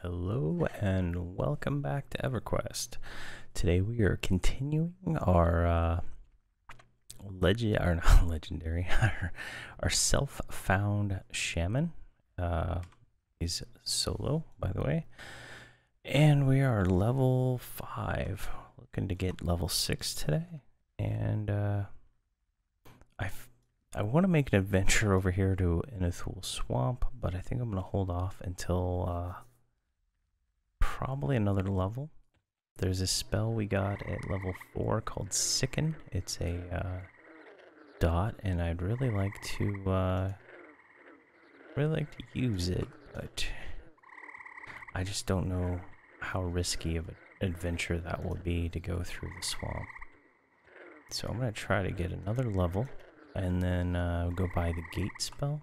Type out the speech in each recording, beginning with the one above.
Hello and welcome back to Everquest. Today we are continuing our our self-found shaman. He's solo, by the way, and we are level 5, looking to get level 6 today. And I want to make an adventure over here to Inithul Swamp, but I think I'm gonna hold off until probably another level. There's a spell we got at level 4 called Sicken. It's a dot, and I'd really like to use it, but I just don't know how risky of an adventure that will be to go through the swamp. So I'm gonna try to get another level, and then go buy the gate spell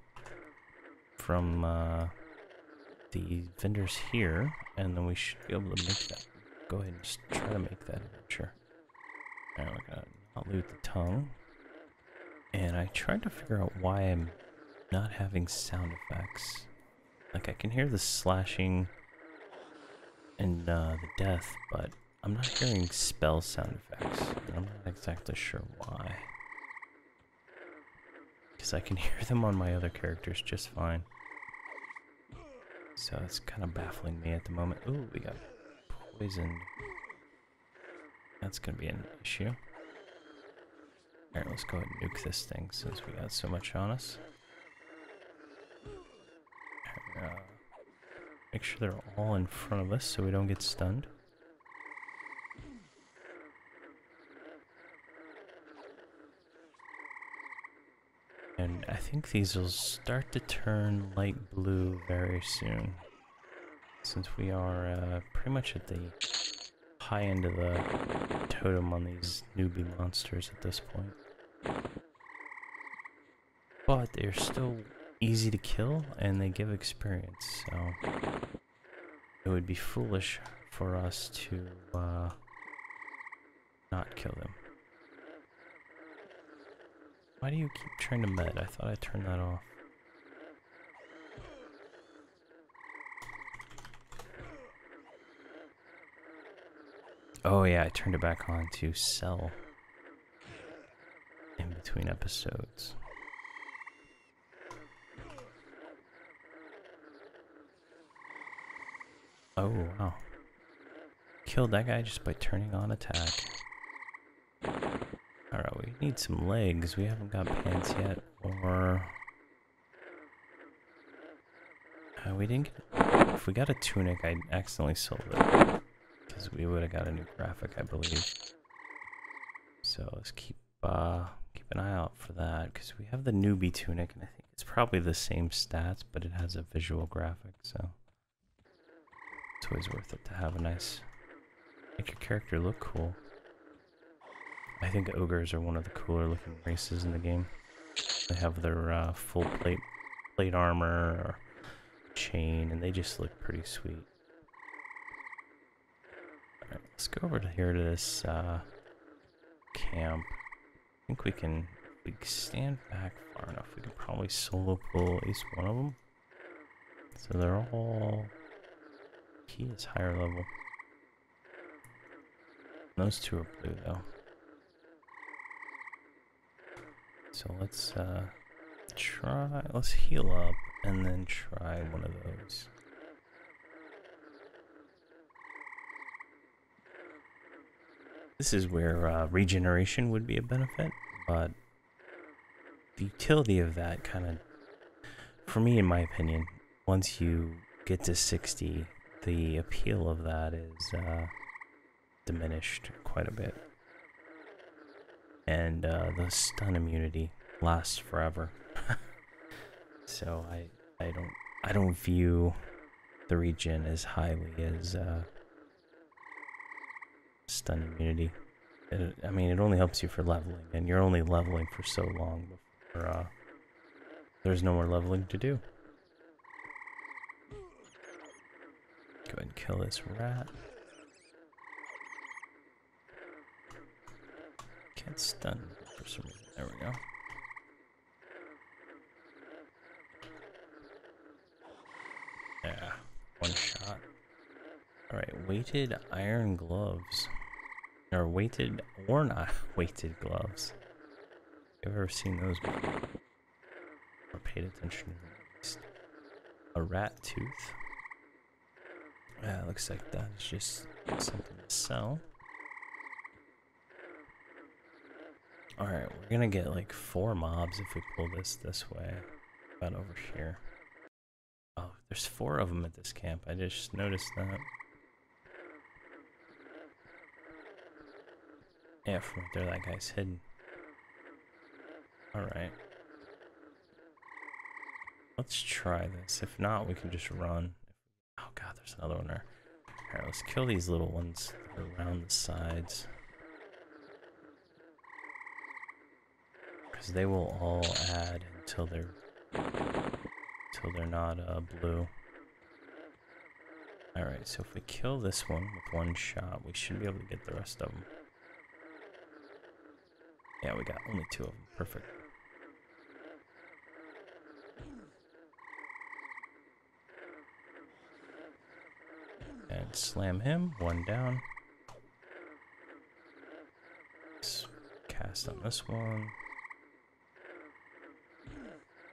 from the vendors here, and then we should be able to make that. Go ahead and just try to make that adventure. Alright, we're gonna not loot the tongue. And I tried to figure out why I'm not having sound effects. Like, I can hear the slashing and the death, but I'm not hearing spell sound effects. And I'm not exactly sure why. Because I can hear them on my other characters just fine. So it's kind of baffling me at the moment. Ooh, we got poisoned. That's going to be an issue. Alright, let's go ahead and nuke this thing since we got so much on us. Make sure they're all in front of us so we don't get stunned. And I think these will start to turn light blue very soon, since we are pretty much at the high end of the totem on these newbie monsters at this point. But they're still easy to kill, and they give experience, so it would be foolish for us to not kill them. Why do you keep trying to med? I thought I turned that off. Oh yeah, I turned it back on to sell in between episodes. Oh wow. Killed that guy just by turning on attack. Alright, we need some legs. We haven't got pants yet, or we didn't get, if we got a tunic, I accidentally sold it, because we would have got a new graphic, I believe. So let's keep an eye out for that, because we have the newbie tunic, and I think it's probably the same stats, but it has a visual graphic, so it's always worth it to have a nice, make your character look cool. I think ogres are one of the cooler looking races in the game. They have their full plate armor or chain, and they just look pretty sweet. Alright, let's go over to here to this camp. I think we can, if we stand back far enough, we can probably solo pull at least one of them. So they're all, he is higher level. Those two are blue though. So let's let's heal up and then try one of those. This is where regeneration would be a benefit, but the utility of that kind of, for me in my opinion, once you get to 60, the appeal of that is diminished quite a bit. And the stun immunity lasts forever. So I don't view the regen as highly as stun immunity. I mean, it only helps you for leveling, and you're only leveling for so long before there's no more leveling to do. Go ahead and kill this rat. Can't stun for some reason. There we go. Yeah, one shot. Alright, weighted iron gloves. Or weighted or not weighted gloves. Have you ever seen those before? Or paid attention to them at least? A rat tooth. Yeah, looks like that is just something to sell. Alright, we're gonna get like 4 mobs if we pull this way. About over here. Oh, there's 4 of them at this camp. I just noticed that. Yeah, from right there, that guy's hidden. Alright. Let's try this. If not, we can just run. Oh god, there's another one there. Alright, let's kill these little ones around the sides. Because they will all add until they're not blue. Alright, so if we kill this one with 1 shot, we should be able to get the rest of them. Yeah, we got only 2 of them. Perfect. And slam him. 1 down. Let's cast on this one.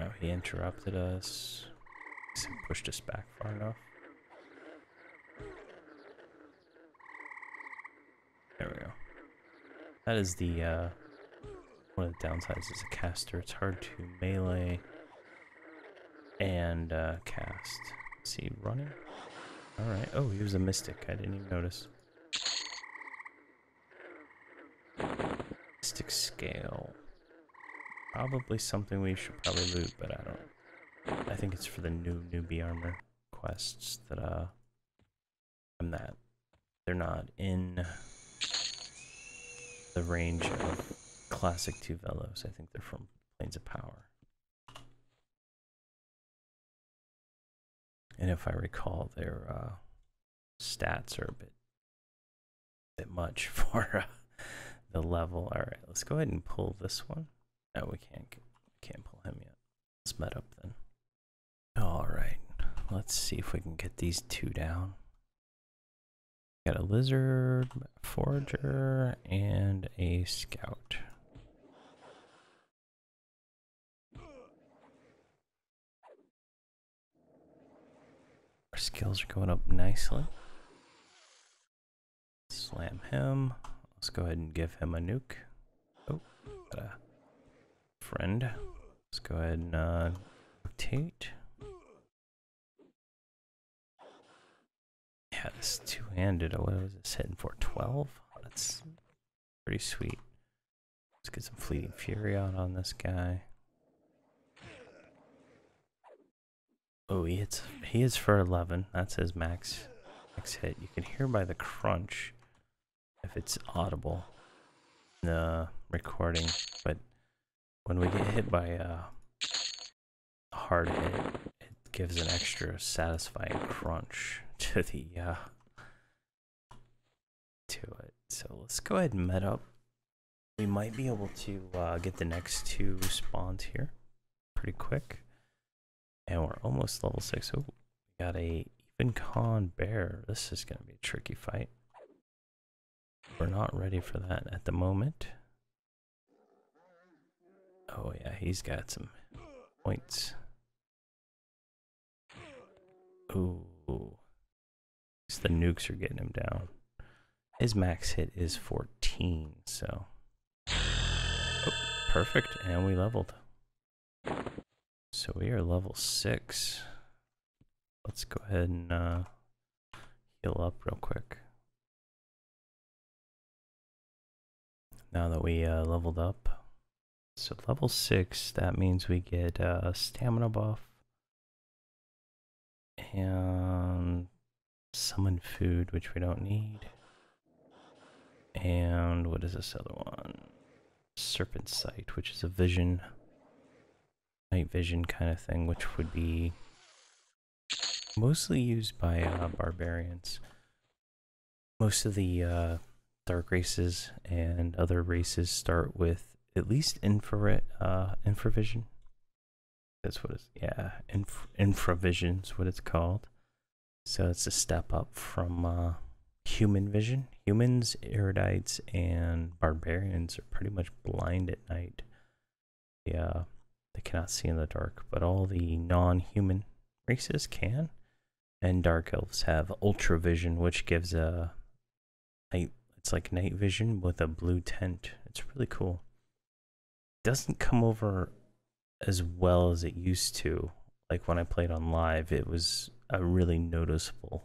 Oh, he interrupted us. He pushed us back far enough. There we go. That is the one of the downsides as a caster. It's hard to melee and cast. Is he running? Alright. Oh, he was a mystic. I didn't even notice. Mystic scale. Probably something we should probably loot, but I don't. I think it's for the newbie armor quests that they're not in the range of classic 2 Velos. I think they're from Planes of Power. And if I recall, their stats are a bit much for the level. All right, let's go ahead and pull this one. No, we can't pull him yet. Let's met up then. All right, let's see if we can get these 2 down. Got a lizard, forager, and a scout. Our skills are going up nicely. Slam him. Let's go ahead and give him a nuke. Oh, got a friend. Let's go ahead and rotate. Yeah, this 2-handed. What was this hitting for? 12? That's pretty sweet. Let's get some Fleeting Fury out on this guy. Oh, he hits for 11. That's his max hit. You can hear by the crunch if it's audible in the recording, but when we get hit by a hard hit, it gives an extra satisfying crunch to the to it. So let's go ahead and met up. We might be able to get the next 2 spawns here pretty quick. And we're almost level 6. Oh, we got a even con bear. This is going to be a tricky fight. We're not ready for that at the moment. Oh yeah, he's got some points. Ooh. The nukes are getting him down. His max hit is 14, so. Oh, perfect, and we leveled. So we are level 6. Let's go ahead and heal up real quick. Now that we leveled up. So level 6, that means we get a stamina buff. And summon food, which we don't need. And what is this other one? Serpent Sight, which is a vision. Night vision kind of thing, which would be mostly used by barbarians. Most of the dark races and other races start with at least infravision. That's what it's, yeah, infravision's what it's called. So it's a step up from human vision. Humans, erudites, and barbarians are pretty much blind at night. Yeah, they cannot see in the dark, but all the non-human races can. And dark elves have ultra vision, which gives a it's like night vision with a blue tint. It's really cool. Doesn't come over as well as it used to. Like when I played on live, it was a really noticeable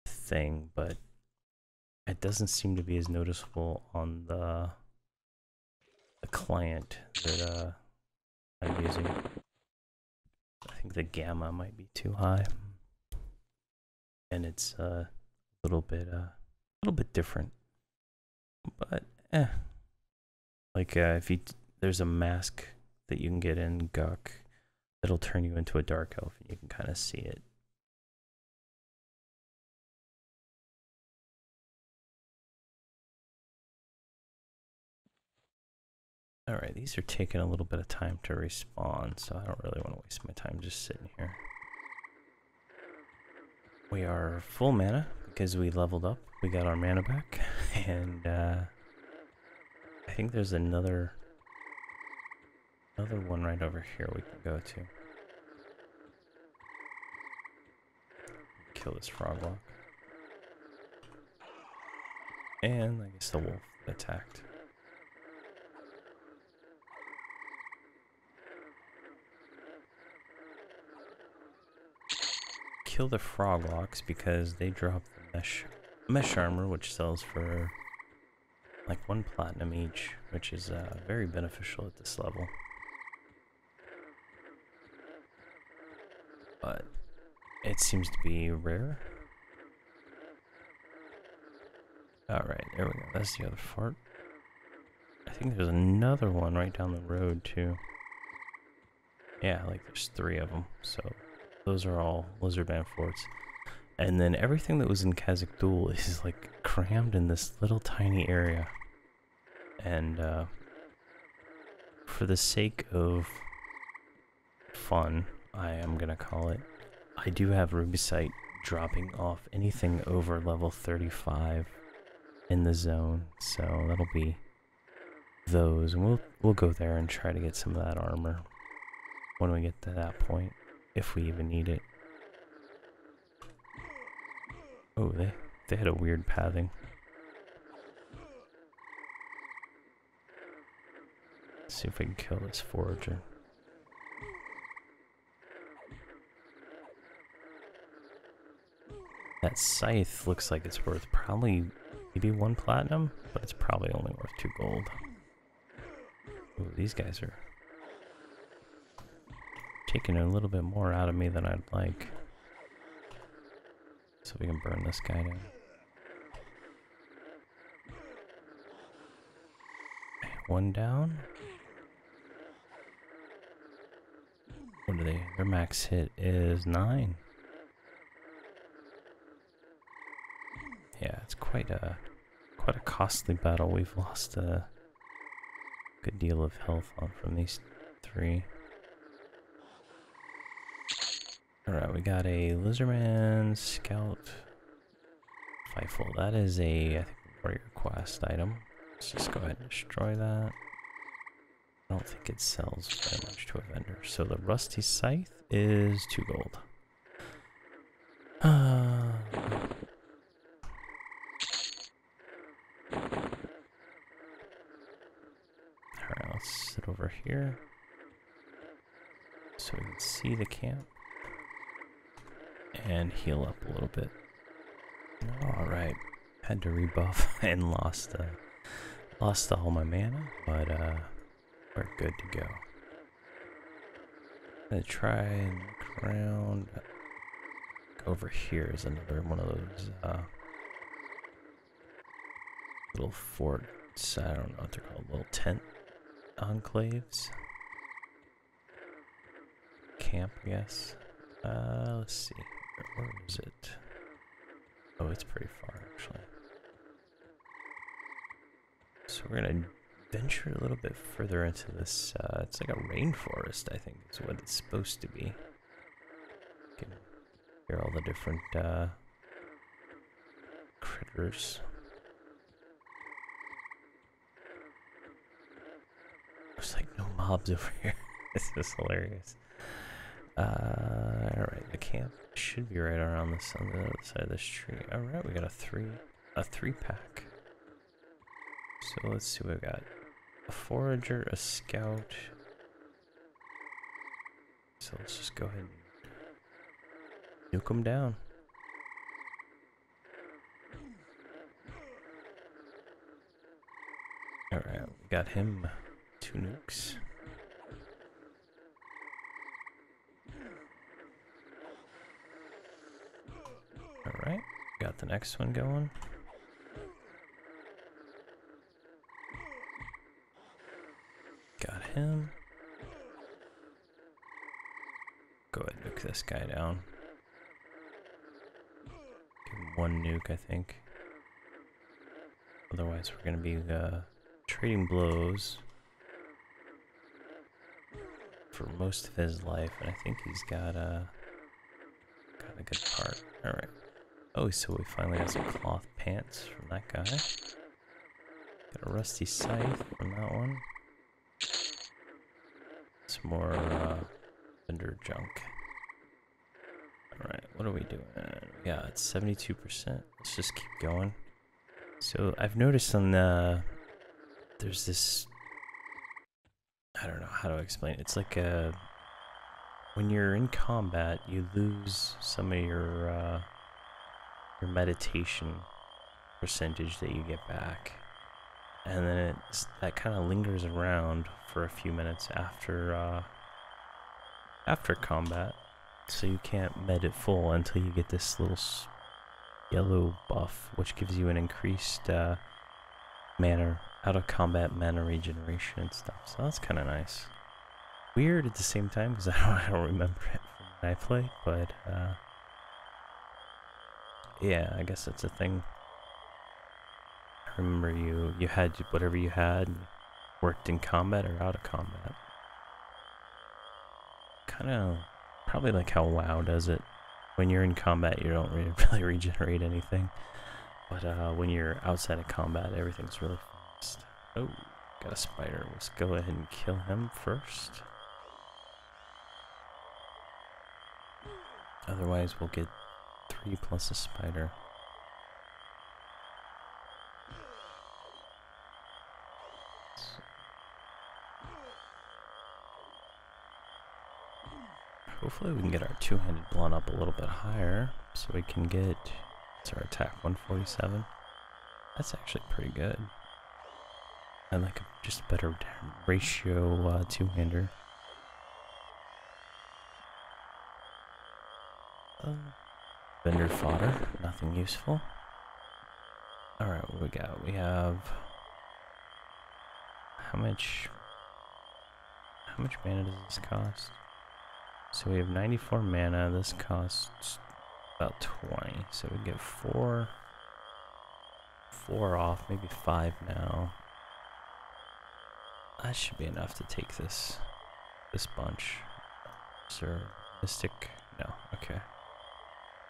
thing, but it doesn't seem to be as noticeable on the client that I'm using. I think the gamma might be too high, and it's a little bit different. But like if there's a mask that you can get in Guk that'll turn you into a dark elf, and you can kind of see it. Alright, these are taking a little bit of time to respawn, so I don't really want to waste my time just sitting here. We are full mana because we leveled up. We got our mana back, and I think there's another one right over here we can go to. Kill this froglock. And I guess the wolf attacked. Kill the froglocks because they drop the mesh armor, which sells for like 1 platinum each, which is very beneficial at this level. But it seems to be rare. Alright, there we go. That's the other fort. I think there's another one right down the road too. Yeah, like there's 3 of them. So those are all Lizardman forts. And then everything that was in Khazad-dûl is like crammed in this little tiny area. And for the sake of fun, I am gonna call it, I do have Rubicite dropping off anything over level 35 in the zone, so that'll be those, and we'll go there and try to get some of that armor when we get to that point, if we even need it. Oh, they had a weird pathing. Let's see if we can kill this forager. That scythe looks like it's worth probably maybe 1 platinum, but it's probably only worth 2 gold. Ooh, these guys are taking a little bit more out of me than I'd like. So we can burn this guy down. One down. What are they? Their max hit is 9. Yeah, it's quite a costly battle. We've lost a good deal of health from these 3. Alright, we got a Lizardman Scout Fifle. That is a, I think, warrior quest item. Let's just go ahead and destroy that. I don't think it sells very much to a vendor. So the Rusty Scythe is 2 gold. Alright, let's sit over here so we can see the camp and heal up a little bit. Alright, had to rebuff and lost all my mana, but we're good to go. I'm gonna try and look around. Over here is another one of those little forts. I don't know what they're called, little tent enclaves. Camp, I guess. Let's see. Where is it? Oh, it's pretty far, actually. So we're gonna venture a little bit further into this. It's like a rainforest, I think, is what it's supposed to be. Hear all the different critters. There's like no mobs over here. This is hilarious. Alright, the camp should be right around this on the other side of this tree. Alright, we got a three pack. So let's see what we got. A forager, a scout. So let's just go ahead and nuke them down. Alright, we got him 2 nukes. Alright, got the next one going. Got him. Go ahead and nuke this guy down. Give him 1 nuke, I think. Otherwise, we're going to be trading blows for most of his life, and I think he's got a good part. All right. Oh, so we finally got some cloth pants from that guy. Got a rusty scythe from that one. Some more vendor junk. Alright, what are we doing? Yeah, it's 72%. Let's just keep going. So I've noticed on the... There's this... I don't know how to explain it. It's like a... When you're in combat, you lose some of your meditation percentage that you get back. And then that kind of lingers around for a few minutes after combat, so you can't med it full until you get this little yellow buff, which gives you an increased mana, out of combat mana regeneration and stuff. So that's kind of nice. Weird at the same time because I don't remember it from when I play, but yeah, I guess it's a thing. I remember you had whatever you had, and worked in combat or out of combat. Kind of probably like how WoW does it. When you're in combat, you don't really regenerate anything, but when you're outside of combat, everything's really fast. Oh, got a spider. Let's go ahead and kill him first. Otherwise, we'll get 3 plus a spider. Hopefully we can get our two-handed blunt up a little bit higher, so we can get, what's our attack, 147? That's actually pretty good. I like just a better ratio two-hander. Vendor fodder, nothing useful. Alright, what we got? We have... How much mana does this cost? So we have 94 mana, this costs about 20, so we get 4 off, maybe 5 now. That should be enough to take this bunch. Sir, Mystic, no, okay.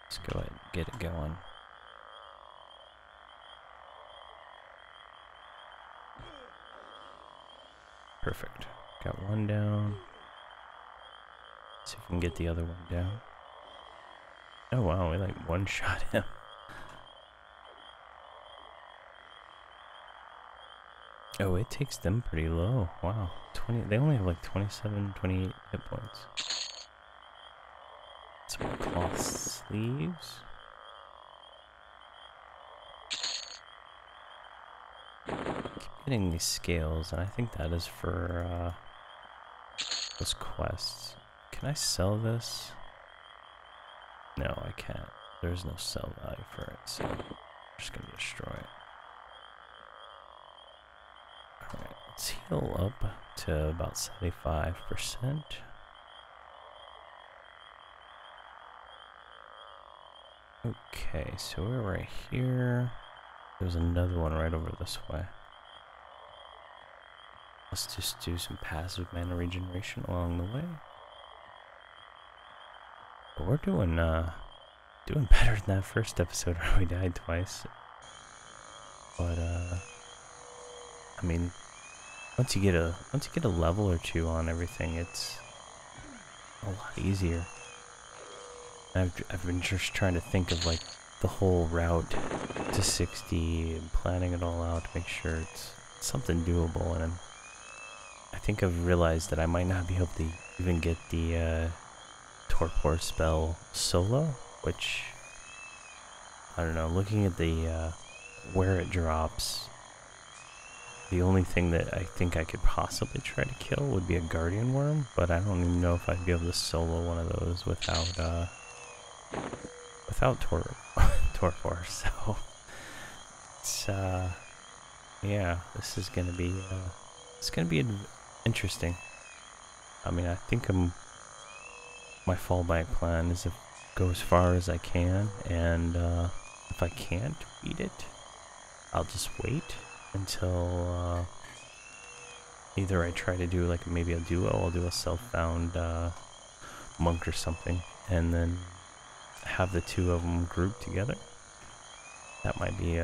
Let's go ahead and get it going. Perfect, got one down. See if we can get the other one down. Oh wow, we like one-shot him. Oh, it takes them pretty low. Wow, 20. They only have like 27, 28 hit points. Some more cloth sleeves. Keep getting these scales, and I think that is for those quests. Can I sell this? No, I can't. There's no sell value for it, so I'm just gonna destroy it. Alright, let's heal up to about 75%. Okay, so we're right here. There's another one right over this way. Let's just do some passive mana regeneration along the way. But we're doing doing better than that first episode where we died twice. But I mean, once you get a level or two on everything, it's a lot easier. I've been just trying to think of like the whole route to 60 and planning it all out to make sure it's something doable, and I think I've realized that I might not be able to even get the torpor spell solo, which I don't know, looking at the where it drops, the only thing that I think I could possibly try to kill would be a guardian worm, but I don't even know if I'd be able to solo one of those without torpor. So it's yeah, this is gonna be interesting. I mean, I think my fallback plan is to go as far as I can, and if I can't beat it, I'll just wait until either I try to do like maybe a duo, I'll do a self-found monk or something, and then have the two of them grouped together. That might be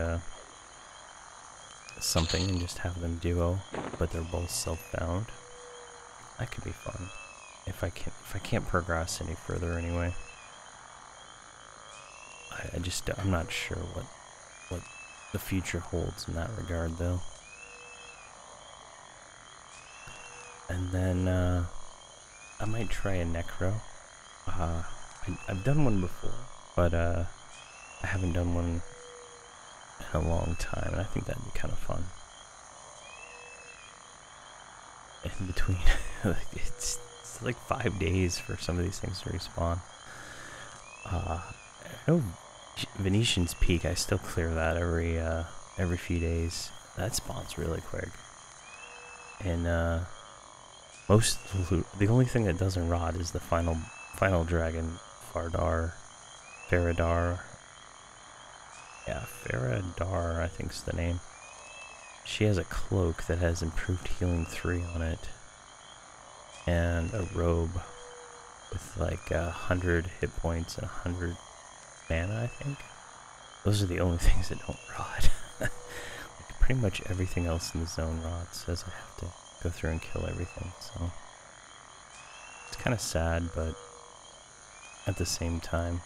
something, and just have them duo, but they're both self-found. That could be fun if I can't progress any further anyway. I'm not sure what the future holds in that regard though. And then I might try a necro. I've done one before, but I haven't done one in a long time, and I think that'd be kind of fun. In between, it's like 5 days for some of these things to respawn. I know Venetian's Peak, I still clear that every few days. That spawns really quick. And most of the loot, the only thing that doesn't rot is the final dragon, Faradar. Yeah, Faradar, I think's the name. She has a cloak that has improved healing 3 on it, and a robe with like 100 hit points and 100 mana, I think. Those are the only things that don't rot. Like pretty much everything else in the zone rots, as I have to go through and kill everything, so it's kind of sad, but at the same time,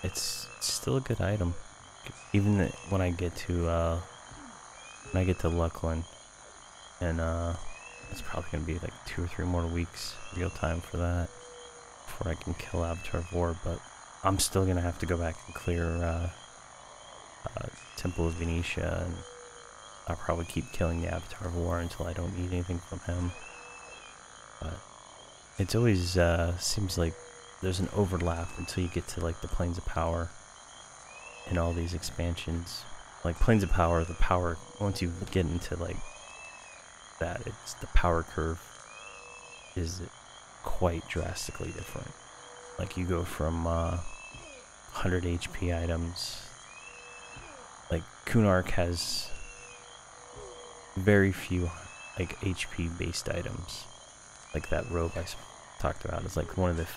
it's still a good item. Even when I get to Luckland, and it's probably gonna be like 2 or 3 more weeks real time for that before I can kill Avatar of War, but I'm still gonna have to go back and clear Temple of Venetia, and I'll probably keep killing the Avatar of War until I don't need anything from him. But it's always seems like there's an overlap until you get to like the Plains of Power in all these expansions. Like Plains of Power, the power, once you get into like that, it's the power curve is quite drastically different. Like you go from 100 HP items, like Kunark has very few like HP based items. Like that robe I talked about is like one of the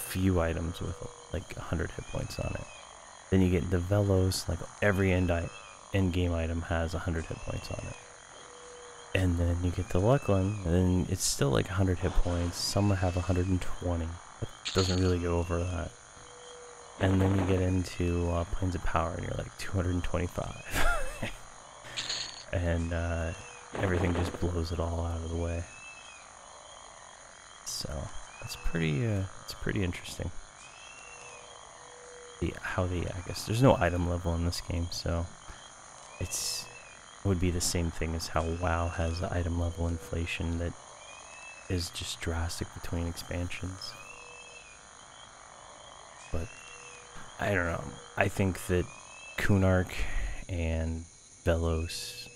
few items with like 100 hit points on it. Then you get the Velos, like every end game item has 100 hit points on it. And then you get the Luckland, and then it's still like 100 hit points. Some have 120, but it doesn't really go over that. And then you get into Plains of Power, and you're like 225. And everything just blows it all out of the way. So it's pretty interesting. I guess there's no item level in this game, so it would be the same thing as how WoW has item level inflation that is just drastic between expansions. But I don't know. I think that Kunark and Velos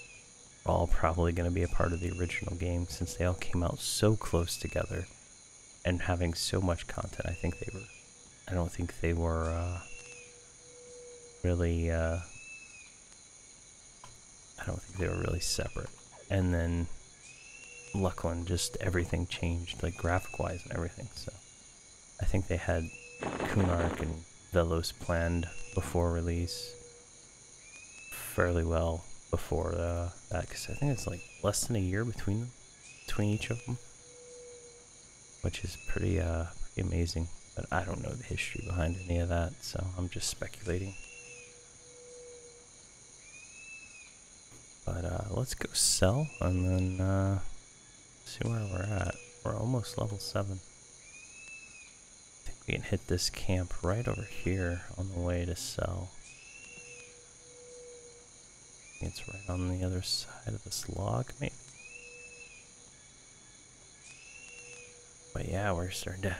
are all probably going to be a part of the original game, since they all came out so close together and having so much content. I don't think they were really separate. And then Luckland, just everything changed, like graphic wise and everything. So I think they had Kunark and Velos planned before release, fairly well before that, because I think it's like less than a year between each of them, which is pretty amazing. But I don't know the history behind any of that, so I'm just speculating. But let's go sell and then see where we're at. We're almost level 7. I think we can hit this camp right over here on the way to sell. It's right on the other side of this log, maybe. But yeah, we're starting to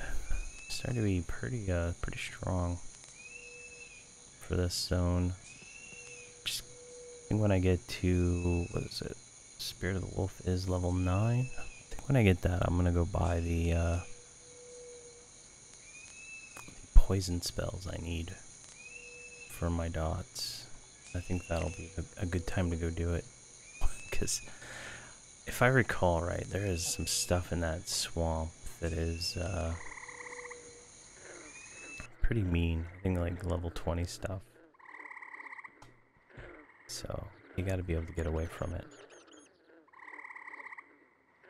be pretty strong for this zone. Just I think when I get to, what is it? Spirit of the Wolf is level 9. I think when I get that, I'm gonna go buy the poison spells I need for my dots. I think that'll be a good time to go do it. Because if I recall right, there is some stuff in that swamp that is pretty mean. I think like level 20 stuff. So you gotta be able to get away from it.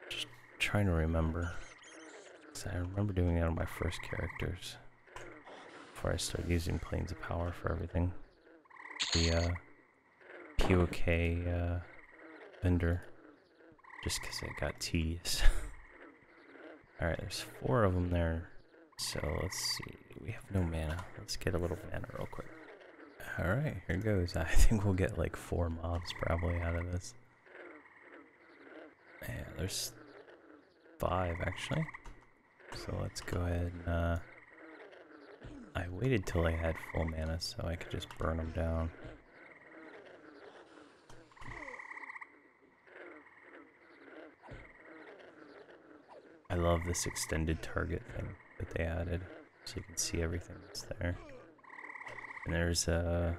Just trying to remember. So I remember doing it on my first characters before I started using Planes of Power for everything. The POK vendor, just because it got tedious. Alright, there's 4 of them there, so let's see, we have no mana. Let's get a little mana real quick. Alright, here goes. I think we'll get like 4 mobs probably out of this. Yeah, there's 5 actually. So let's go ahead and I waited till I had full mana so I could just burn them down. I love this extended target thing that they added, so you can see everything that's there. And there's a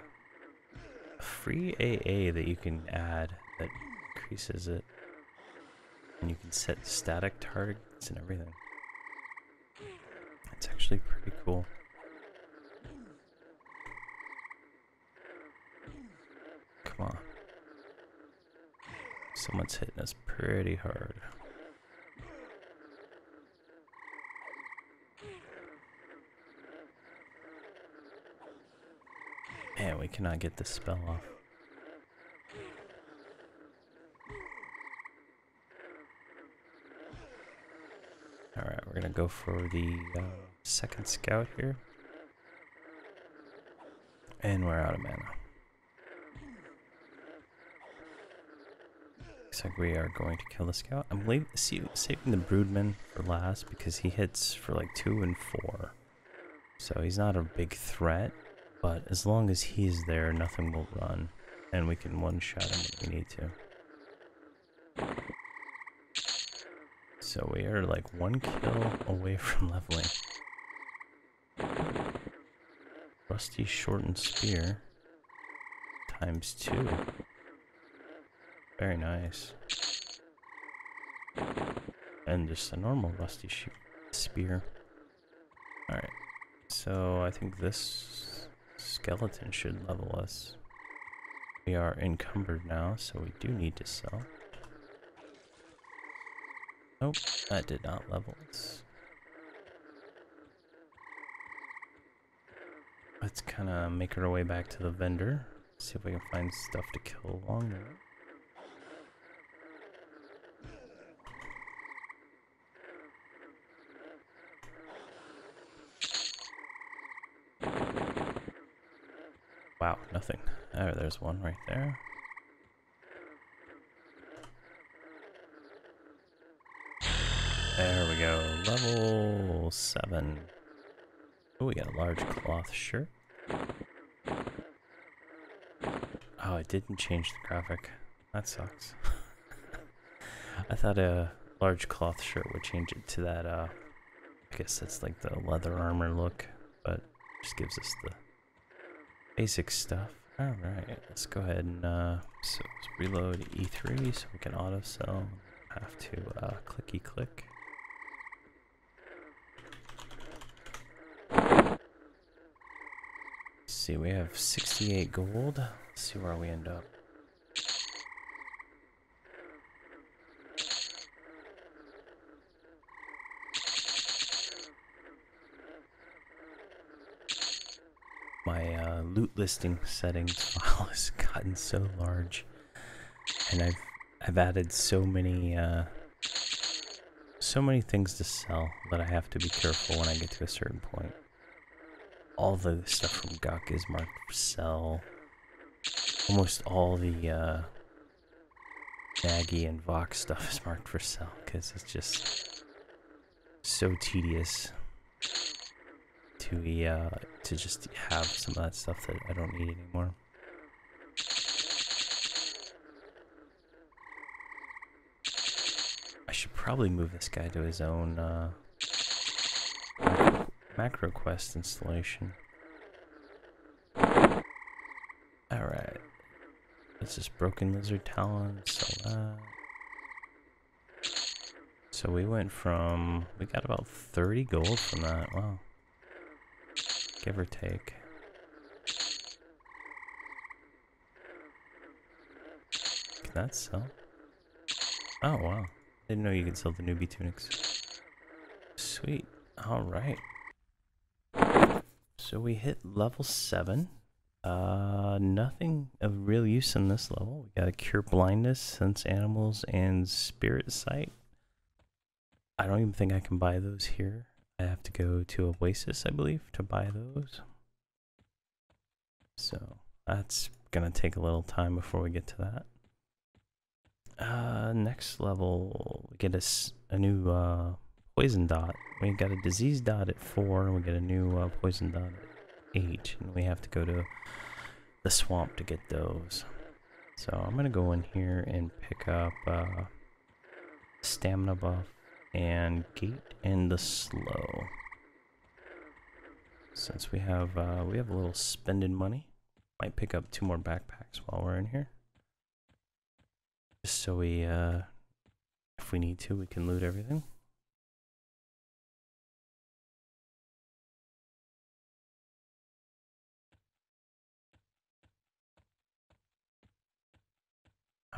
free AA that you can add that increases it. And you can set static targets and everything. It's actually pretty cool. Come on. Someone's hitting us pretty hard. Man, we cannot get this spell off. Alright, we're gonna go for the second scout here. And we're out of mana. Looks like we are going to kill the scout. I'm saving the Broodman for last because he hits for like 2 and 4. So he's not a big threat. But as long as he's there, nothing will run, and we can one-shot him when we need to. So we are like 1 kill away from leveling. Rusty shortened spear times 2. Very nice. And just a normal rusty spear. Alright, so I think this skeleton should level us. We are encumbered now, so we do need to sell. Nope, that did not level us. Let's kind of make our way back to the vendor. See if we can find stuff to kill along there. Wow, nothing. Oh, there's one right there. There we go. Level 7. Oh, we got a large cloth shirt. Oh, it didn't change the graphic. That sucks. I thought a large cloth shirt would change it to that, I guess that's like the leather armor look, but just gives us the basic stuff. Alright, let's go ahead and so let's reload E3 so we can auto sell. Have to clicky click. see, we have 68 gold. Let's see where we end up. My loot listing settings file has gotten so large, and I've added so many things to sell that I have to be careful when I get to a certain point. All the stuff from Guk is marked for sell. Almost all the Maggie and Vox stuff is marked for sell because it's just so tedious to just have some of that stuff that I don't need anymore. I should probably move this guy to his own MacroQuest installation. Alright. This is Broken Lizard Talon, sell that. So we went from, we got about 30 gold from that, wow. Give or take. Can that sell? Oh wow. Didn't know you could sell the newbie tunics. Sweet. Alright. So we hit level 7. Nothing of real use in this level. We got a cure blindness, sense animals, and spirit sight. I don't even think I can buy those here. I have to go to Oasis, I believe, to buy those. So that's gonna take a little time before we get to that. Next level, we get a new poison dot. We got a disease dot at 4, and we get a new poison dot at 8, and we have to go to the swamp to get those. So I'm gonna go in here and pick up stamina buff and gate and the slow. Since we have a little spending money, might pick up 2 more backpacks while we're in here. Just so we, if we need to, we can loot everything.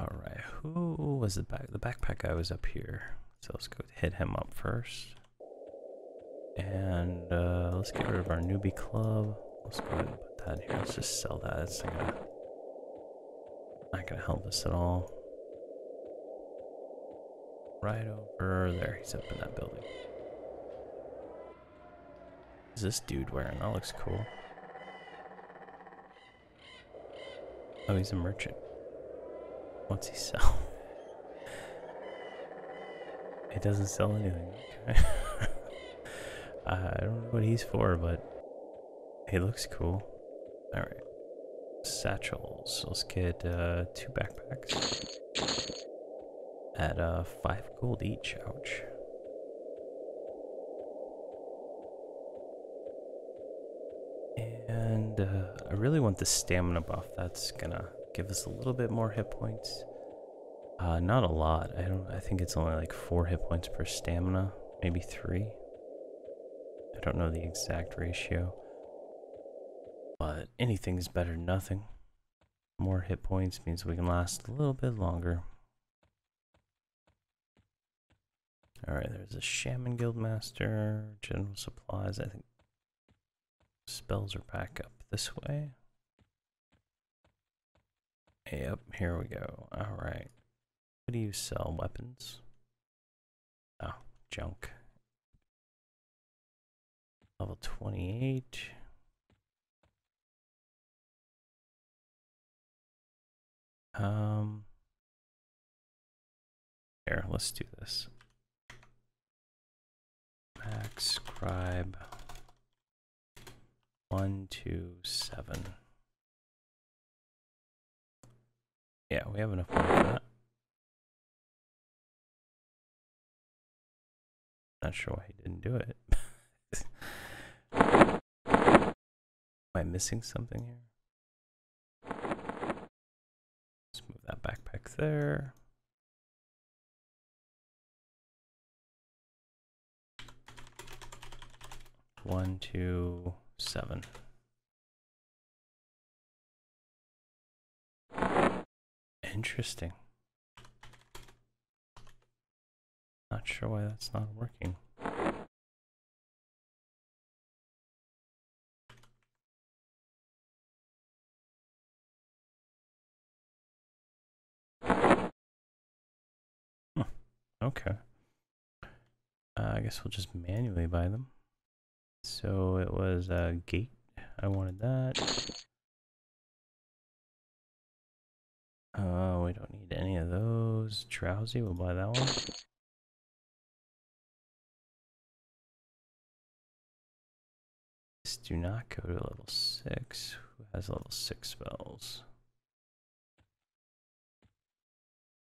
Alright, who was the backpack guy was up here. So let's go hit him up first. And let's get rid of our newbie club. Let's go ahead and put that in here. Let's just sell that. It's not gonna help us at all. Right over there. He's up in that building. What's this dude wearing? That looks cool. Oh, he's a merchant. What's he sell? He doesn't sell anything. Okay. I don't know what he's for, but he looks cool. Alright. Satchels. Let's get 2 backpacks. At 5 gold each. Ouch. And I really want the stamina buff. That's gonna give us a little bit more hit points. Not a lot. I think it's only like 4 hit points per stamina, maybe 3. I don't know the exact ratio, but anything's better than nothing. More hit points means we can last a little bit longer. Alright, there's a Shaman Guildmaster, general supplies. I think spells are back up this way. Yep, here we go. Alright. What do you sell? Weapons? Oh, junk. Level 28. Here, let's do this. Max scribe 127. Yeah, we have enough money for that. Not sure why he didn't do it. Am I missing something here? Let's move that backpack there. One, 2, 7. Interesting. Not sure why that's not working. Okay. I guess we'll just manually buy them. So it was a gate. I wanted that. We don't need any of those. Drowsy, we'll buy that one. Do not go to level 6. Who has level 6 spells?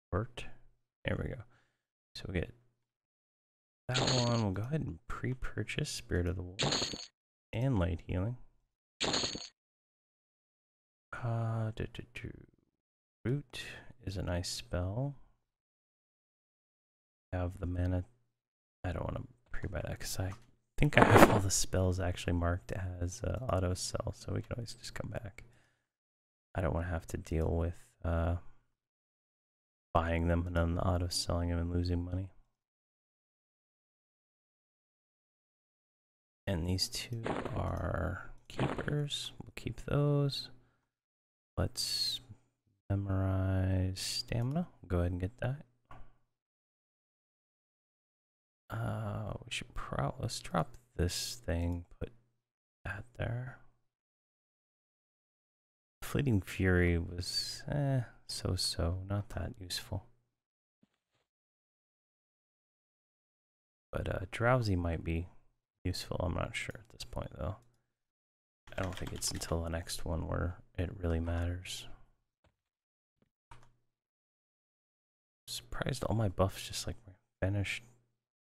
Bert. There we go. So we get that one. We'll go ahead and pre-purchase Spirit of the Wolf and Light Healing. Root is a nice spell. Have the mana. I don't want to pre-buy that because I think I have all the spells actually marked as auto sell, so we can always just come back. I don't want to have to deal with buying them and then auto selling them and losing money. And these two are keepers. We'll keep those. Let's memorize stamina. Go ahead and get that. We should let's drop this thing, put that there. Fleeting Fury was so-so, not that useful. But Drowsy might be useful, I'm not sure at this point though. I don't think it's until the next one where it really matters. Surprised all my buffs just like vanished.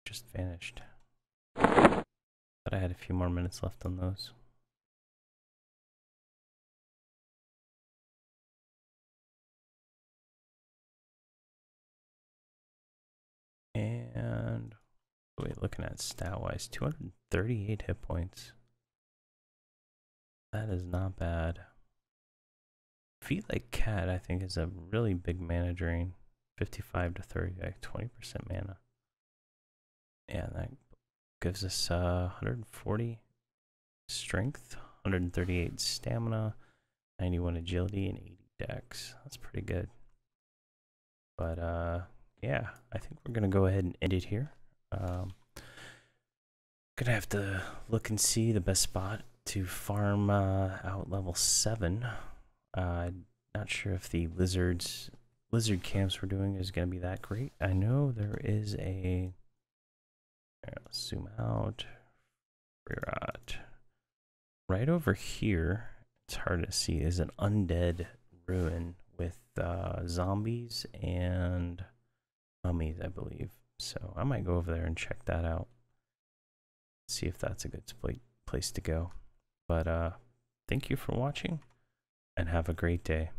Just vanished. But I had a few more minutes left on those. And wait, looking at stat wise, 238 hit points. That is not bad. Feet Like Cat, I think, is a really big mana drain. 55 to 30, like 20% mana. Yeah, that gives us 140 strength, 138 stamina, 91 agility, and 80 dex. That's pretty good. But yeah, I think we're gonna go ahead and end it here. Gonna have to look and see the best spot to farm out level 7. Not sure if the lizard camps we're doing is gonna be that great. I know there is a. Let's zoom out. Right over here, it's hard to see, is an undead ruin with zombies and mummies, I believe. So I might go over there and check that out. See if that's a good place to go. But thank you for watching and have a great day.